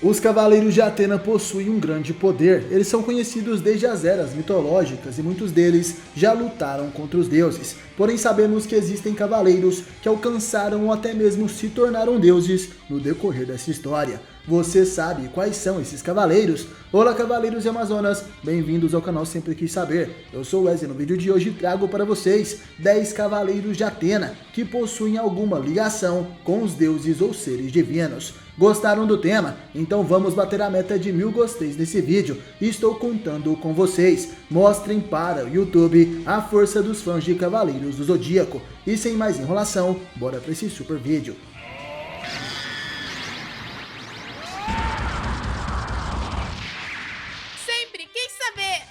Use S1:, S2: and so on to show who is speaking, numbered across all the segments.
S1: Os Cavaleiros de Atena possuem um grande poder, eles são conhecidos desde as eras mitológicas e muitos deles já lutaram contra os deuses. Porém sabemos que existem cavaleiros que alcançaram ou até mesmo se tornaram deuses no decorrer dessa história. Você sabe quais são esses cavaleiros? Olá Cavaleiros e Amazonas, bem-vindos ao canal Sempre Quis Saber. Eu sou o Wesley, no vídeo de hoje trago para vocês 10 Cavaleiros de Atena que possuem alguma ligação com os deuses ou seres divinos. Gostaram do tema? Então vamos bater a meta de 1000 gostes nesse vídeo. Estou contando com vocês. Mostrem para o YouTube a força dos fãs de Cavaleiros do Zodíaco. E sem mais enrolação, bora para esse super vídeo.
S2: Sempre quis saber!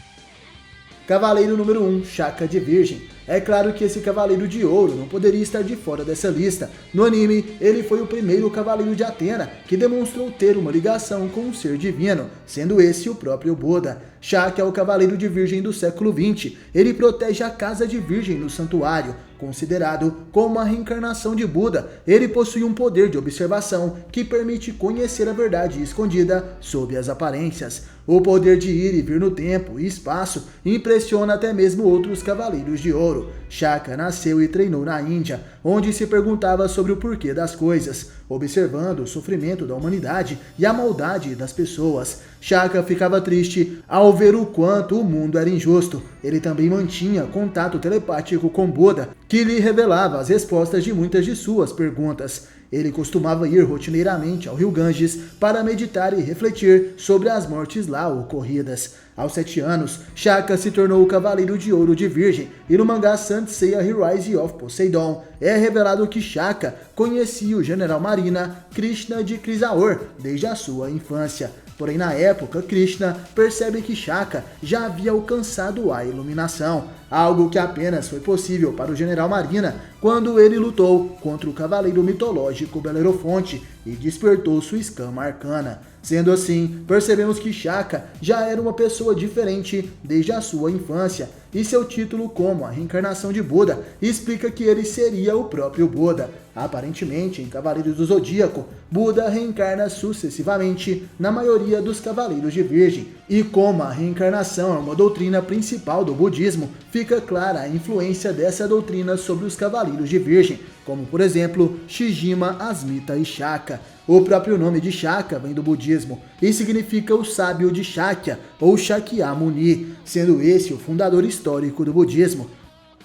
S1: Cavaleiro número 1, Shaka de Virgem. É claro que esse Cavaleiro de Ouro não poderia estar de fora dessa lista. No anime, ele foi o primeiro Cavaleiro de Atena que demonstrou ter uma ligação com um ser divino, sendo esse o próprio Buda. Shaka é o Cavaleiro de Virgem do século XX. Ele protege a casa de Virgem no santuário. Considerado como a reencarnação de Buda, ele possui um poder de observação que permite conhecer a verdade escondida sob as aparências. O poder de ir e vir no tempo e espaço impressiona até mesmo outros Cavaleiros de Ouro. Shaka nasceu e treinou na Índia, onde se perguntava sobre o porquê das coisas, observando o sofrimento da humanidade e a maldade das pessoas. Shaka ficava triste ao ver o quanto o mundo era injusto. Ele também mantinha contato telepático com Buda, que lhe revelava as respostas de muitas de suas perguntas. Ele costumava ir rotineiramente ao rio Ganges para meditar e refletir sobre as mortes lá ocorridas. Aos 7 anos, Shaka se tornou o Cavaleiro de Ouro de Virgem, e no mangá Saint Seiya Rise of Poseidon é revelado que Shaka conhecia o General Marina Krishna de Krisaor desde a sua infância. Porém, na época, Krishna percebe que Shaka já havia alcançado a iluminação, algo que apenas foi possível para o General Marina quando ele lutou contra o Cavaleiro mitológico Belerofonte e despertou sua escama arcana. Sendo assim, percebemos que Shaka já era uma pessoa diferente desde a sua infância, e seu título como a reencarnação de Buda explica que ele seria o próprio Buda. Aparentemente, em Cavaleiros do Zodíaco, Buda reencarna sucessivamente na maioria dos Cavaleiros de Virgem, e como a reencarnação é uma doutrina principal do budismo, fica clara a influência dessa doutrina sobre os Cavaleiros de Virgem, como por exemplo, Shijima, Asmita e Shaka. O próprio nome de Shaka vem do budismo e significa o sábio de Shakya ou Shakyamuni, sendo esse o fundador histórico do budismo.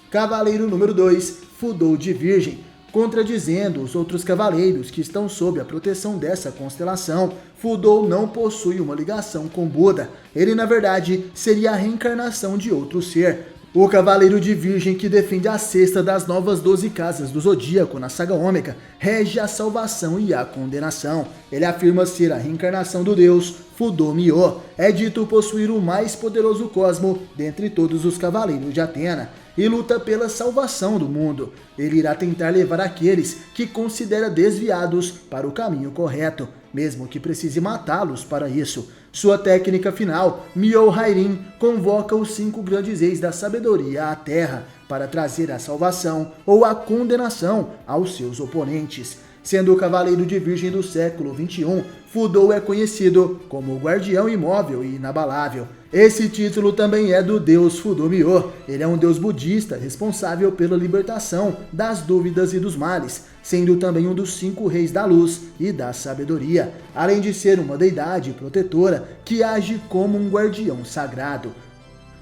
S1: Cavaleiro número 2, Fudou de Virgem. Contradizendo os outros cavaleiros que estão sob a proteção dessa constelação, Fudou não possui uma ligação com Buda. Ele na verdade seria a reencarnação de outro ser. O Cavaleiro de Virgem, que defende a sexta das novas 12 casas do Zodíaco na saga Ômega, rege a salvação e a condenação. Ele afirma ser a reencarnação do deus Fudou-Myo. É dito possuir o mais poderoso cosmo dentre todos os Cavaleiros de Atena e luta pela salvação do mundo. Ele irá tentar levar aqueles que considera desviados para o caminho correto, mesmo que precise matá-los para isso. Sua técnica final, Myo Hairin, convoca os 5 grandes reis da sabedoria à Terra para trazer a salvação ou a condenação aos seus oponentes. Sendo o Cavaleiro de Virgem do século XXI, Fudou é conhecido como o Guardião Imóvel e Inabalável. Esse título também é do deus Fudou-Myo. Ele é um deus budista responsável pela libertação das dúvidas e dos males, sendo também um dos 5 reis da luz e da sabedoria, além de ser uma deidade protetora que age como um guardião sagrado.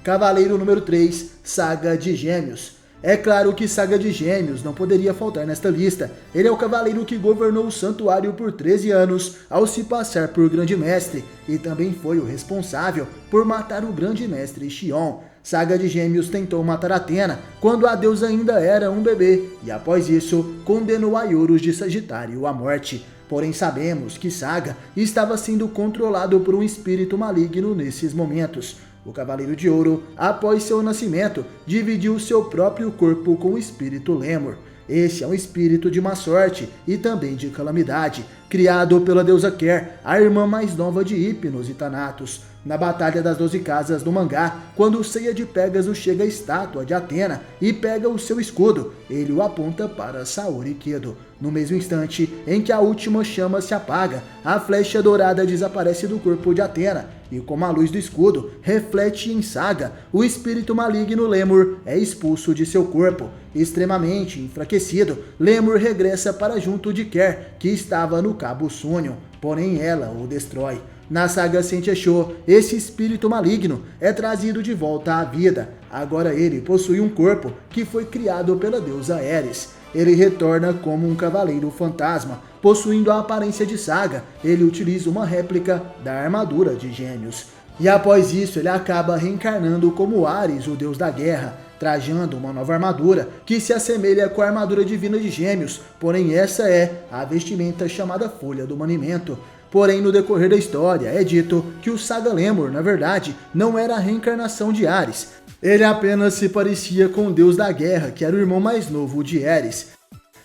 S1: Cavaleiro número 3, Saga de Gêmeos. É claro que Saga de Gêmeos não poderia faltar nesta lista. Ele é o cavaleiro que governou o santuário por 13 anos ao se passar por Grande Mestre, e também foi o responsável por matar o Grande Mestre Xion. Saga de Gêmeos tentou matar Atena quando a deusa ainda era um bebê, e após isso condenou Aiorus de Sagitário à morte. Porém sabemos que Saga estava sendo controlado por um espírito maligno nesses momentos. O Cavaleiro de Ouro, após seu nascimento, dividiu seu próprio corpo com o espírito Lemur. Este é um espírito de má sorte e também de calamidade, criado pela deusa Ker, a irmã mais nova de Hypnos e Thanatos. Na Batalha das 12 Casas do mangá, quando o Seiya de Pégaso chega à estátua de Athena e pega o seu escudo, ele o aponta para Saori Kido. No mesmo instante em que a última chama se apaga, a flecha dourada desaparece do corpo de Athena, e como a luz do escudo reflete em Saga, o espírito maligno Lemur é expulso de seu corpo. Extremamente enfraquecido, Lemur regressa para junto de Ker, que estava no Cabo Sunion, porém ela o destrói. Na saga Senchesho, esse espírito maligno é trazido de volta à vida. Agora ele possui um corpo que foi criado pela deusa Ares. Ele retorna como um cavaleiro fantasma, possuindo a aparência de Saga. Ele utiliza uma réplica da armadura de Gêmeos. E após isso ele acaba reencarnando como Ares, o deus da guerra, trajando uma nova armadura que se assemelha com a armadura divina de Gêmeos, porém essa é a vestimenta chamada Folha do Manimento. Porém, no decorrer da história, é dito que o Saga Lemur, na verdade, não era a reencarnação de Ares. Ele apenas se parecia com o deus da guerra, que era o irmão mais novo de Ares.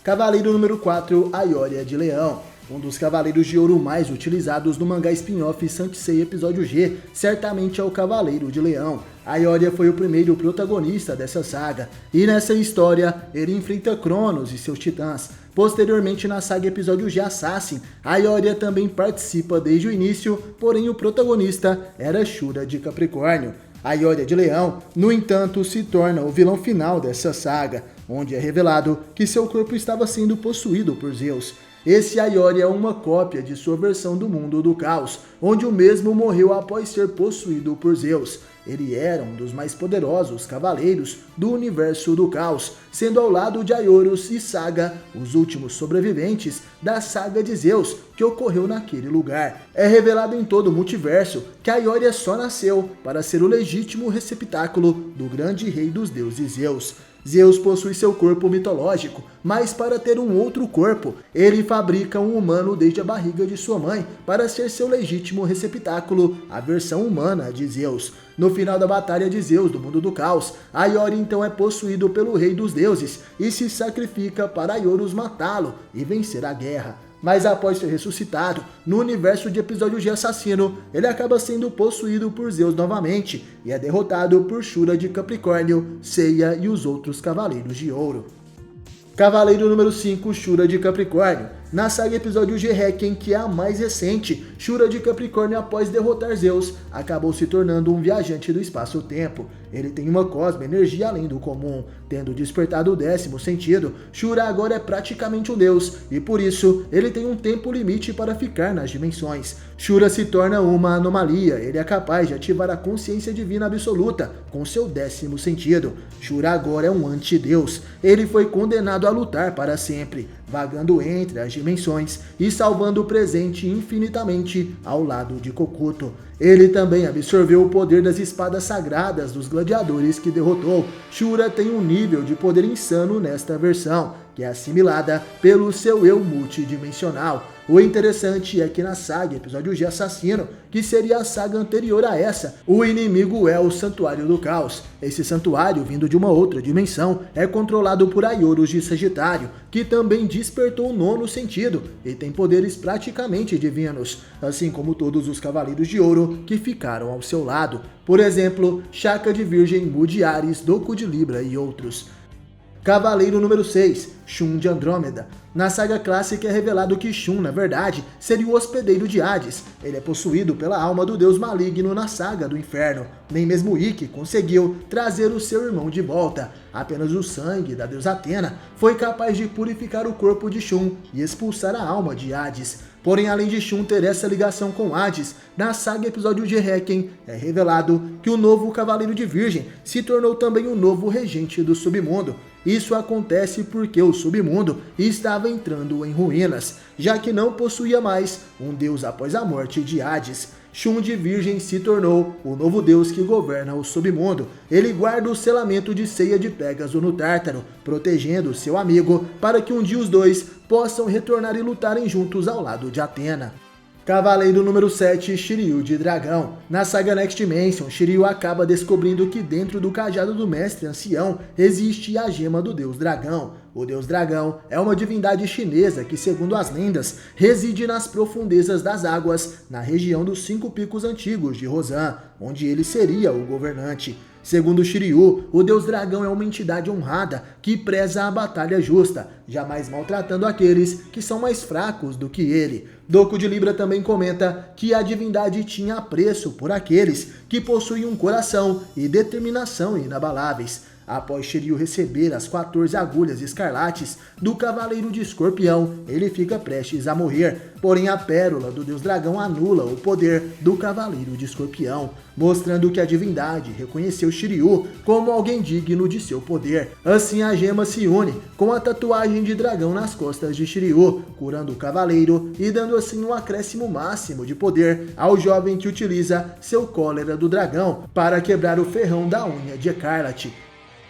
S1: Cavaleiro número 4, Aioria de Leão. Um dos cavaleiros de ouro mais utilizados no mangá spin-off Sansei Episódio G, certamente é o Cavaleiro de Leão. Aioria foi o primeiro protagonista dessa saga, e nessa história ele enfrenta Cronos e seus titãs. Posteriormente na saga Episódio G Assassin, Aioria também participa desde o início, porém o protagonista era Shura de Capricórnio. Aioria de Leão, no entanto, se torna o vilão final dessa saga, onde é revelado que seu corpo estava sendo possuído por Zeus. Esse Aioria é uma cópia de sua versão do mundo do caos, onde o mesmo morreu após ser possuído por Zeus. Ele era um dos mais poderosos cavaleiros do universo do caos, sendo ao lado de Aioros e Saga os últimos sobreviventes da saga de Zeus que ocorreu naquele lugar. É revelado em todo o multiverso que Aioria só nasceu para ser o legítimo receptáculo do grande rei dos deuses Zeus. Zeus possui seu corpo mitológico, mas para ter um outro corpo, ele fabrica um humano desde a barriga de sua mãe para ser seu legítimo receptáculo, a versão humana de Zeus. No final da batalha de Zeus do mundo do caos, Aioria então é possuído pelo rei dos deuses e se sacrifica para Aioros matá-lo e vencer a guerra. Mas após ser ressuscitado, no universo de Episódio G Assassino, ele acaba sendo possuído por Zeus novamente e é derrotado por Shura de Capricórnio, Seiya e os outros Cavaleiros de Ouro. Cavaleiro número 5, Shura de Capricórnio. Na saga Episódio G Requiem, que é a mais recente, Shura de Capricórnio, após derrotar Zeus, acabou se tornando um viajante do espaço-tempo. Ele tem uma cosma energia além do comum. Tendo despertado o 10º sentido, Shura agora é praticamente um deus, e por isso ele tem um tempo limite para ficar nas dimensões. Shura se torna uma anomalia, ele é capaz de ativar a consciência divina absoluta com seu 10º sentido. Shura agora é um antideus, ele foi condenado a lutar para sempre, vagando entre as dimensões e salvando o presente infinitamente ao lado de Kokuto. Ele também absorveu o poder das espadas sagradas dos gladiadores que derrotou. Shura tem um nível de poder insano nesta versão, que é assimilada pelo seu eu multidimensional. O interessante é que na saga Episódio G Assassino, que seria a saga anterior a essa, o inimigo é o Santuário do Caos. Esse santuário, vindo de uma outra dimensão, é controlado por Aioros de Sagitário, que também despertou o 9º sentido e tem poderes praticamente divinos, assim como todos os Cavaleiros de Ouro que ficaram ao seu lado. Por exemplo, Shaka de Virgem, Mu de Ares, Doku de Libra e outros. Cavaleiro número 6, Shun de Andrômeda. Na saga clássica é revelado que Shun, na verdade, seria o hospedeiro de Hades. Ele é possuído pela alma do deus maligno na saga do inferno. Nem mesmo Ikki conseguiu trazer o seu irmão de volta. Apenas o sangue da deusa Athena foi capaz de purificar o corpo de Shun e expulsar a alma de Hades. Porém, além de Shun ter essa ligação com Hades, na saga Episódio de Requiem é revelado que o novo Cavaleiro de Virgem se tornou também o novo regente do submundo. Isso acontece porque o submundo estava entrando em ruínas, já que não possuía mais um deus após a morte de Hades. Shun de Virgem se tornou o novo deus que governa o submundo. Ele guarda o selamento de Seiya de Pégaso no Tártaro, protegendo seu amigo para que um dia os dois possam retornar e lutarem juntos ao lado de Athena. Cavaleiro número 7, Shiryu de Dragão. Na saga Next Dimension, Shiryu acaba descobrindo que dentro do cajado do mestre ancião existe a gema do deus dragão. O deus dragão é uma divindade chinesa que, segundo as lendas, reside nas profundezas das águas, na região dos 5 picos antigos de Rosan, onde ele seria o governante. Segundo Shiryu, o deus dragão é uma entidade honrada que preza a batalha justa, jamais maltratando aqueles que são mais fracos do que ele. Doku de Libra também comenta que a divindade tinha apreço por aqueles que possuem um coração e determinação inabaláveis. Após Shiryu receber as 14 agulhas escarlates do Cavaleiro de Escorpião, ele fica prestes a morrer, porém a pérola do deus dragão anula o poder do Cavaleiro de Escorpião, mostrando que a divindade reconheceu Shiryu como alguém digno de seu poder. Assim a gema se une com a tatuagem de dragão nas costas de Shiryu, curando o cavaleiro e dando assim um acréscimo máximo de poder ao jovem que utiliza seu cólera do dragão para quebrar o ferrão da unha de Escarlate.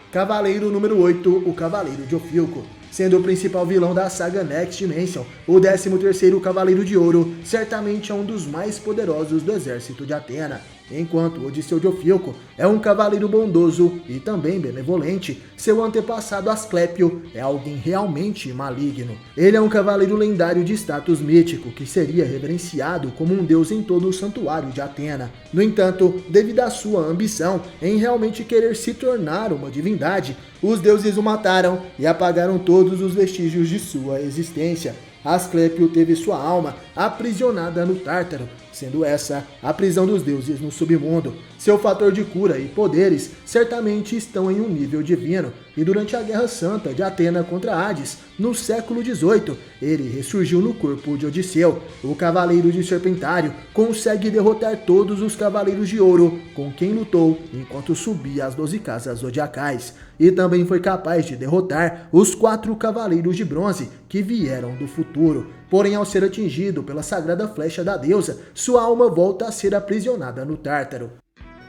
S1: Cavaleiro número 8, o Cavaleiro de Ophiuco. Sendo o principal vilão da saga Next Dimension, o 13º Cavaleiro de Ouro certamente é um dos mais poderosos do exército de Athena. Enquanto Odisseu de Ophiuco é um cavaleiro bondoso e também benevolente, seu antepassado Asclépio é alguém realmente maligno. Ele é um cavaleiro lendário de status mítico que seria reverenciado como um deus em todo o santuário de Athena. No entanto, devido à sua ambição em realmente querer se tornar uma divindade, os deuses o mataram e apagaram todos os vestígios de sua existência. Asclépio teve sua alma aprisionada no Tártaro, sendo essa a prisão dos deuses no submundo. Seu fator de cura e poderes certamente estão em um nível divino, e durante a Guerra Santa de Atena contra Hades, no século XVIII, ele ressurgiu no corpo de Odisseu. O Cavaleiro de Serpentário consegue derrotar todos os Cavaleiros de Ouro com quem lutou enquanto subia as 12 casas zodiacais, e também foi capaz de derrotar os 4 Cavaleiros de Bronze que vieram do futuro. Porém, ao ser atingido pela sagrada flecha da deusa, sua alma volta a ser aprisionada no Tártaro.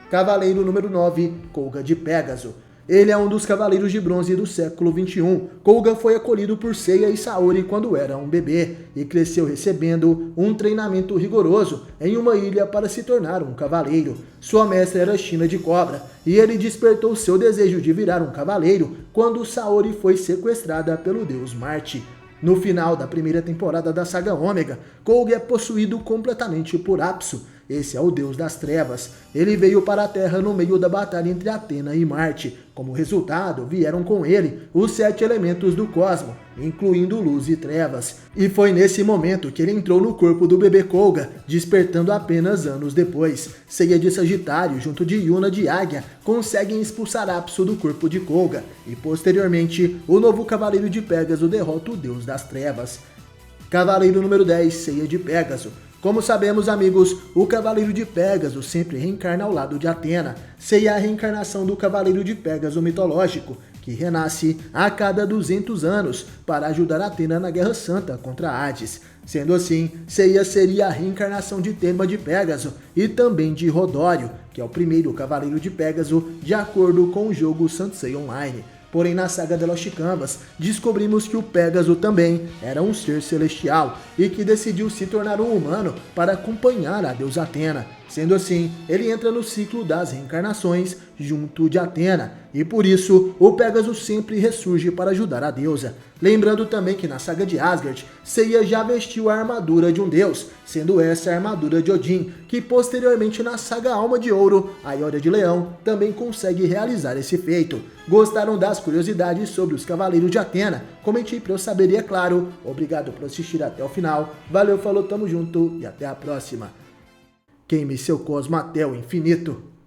S1: Cavaleiro número 9, Koga de Pégaso. Ele é um dos Cavaleiros de Bronze do século XXI. Koga foi acolhido por Seiya e Saori quando era um bebê e cresceu recebendo um treinamento rigoroso em uma ilha para se tornar um cavaleiro. Sua mestra era China de Cobra e ele despertou seu desejo de virar um cavaleiro quando Saori foi sequestrada pelo deus Marte. No final da primeira temporada da saga Ômega, Koga é possuído completamente por Apsu. Esse é o deus das trevas. Ele veio para a Terra no meio da batalha entre Atena e Marte. Como resultado, vieram com ele os 7 elementos do cosmo, incluindo luz e trevas. E foi nesse momento que ele entrou no corpo do bebê Koga, despertando apenas anos depois. Seiya de Sagitário, junto de Yuna de Águia, conseguem expulsar Apsu do corpo de Koga. E posteriormente, o novo Cavaleiro de Pégaso derrota o deus das trevas. Cavaleiro número 10, Seiya de Pégaso. Como sabemos, amigos, o Cavaleiro de Pégaso sempre reencarna ao lado de Atena. Seiya é a reencarnação do Cavaleiro de Pégaso mitológico, que renasce a cada 200 anos para ajudar Atena na Guerra Santa contra Hades. Sendo assim, Seiya seria a reencarnação de Tenma de Pégaso e também de Rodório, que é o primeiro Cavaleiro de Pégaso de acordo com o jogo Sansei Online. Porém, na saga The Lost Canvas, descobrimos que o Pégaso também era um ser celestial e que decidiu se tornar um humano para acompanhar a deusa Atena. Sendo assim, ele entra no ciclo das reencarnações junto de Atena, e por isso o Pégaso sempre ressurge para ajudar a deusa. Lembrando também que na saga de Asgard, Seiya já vestiu a armadura de um deus, sendo essa a armadura de Odin, que posteriormente na saga Alma de Ouro, a Ioria de Leão também consegue realizar esse feito. Gostaram das curiosidades sobre os Cavaleiros de Atena? Comente aí para eu saber e é claro, obrigado por assistir até o final, valeu, falou, tamo junto e até a próxima. Queime seu cosmo até o infinito.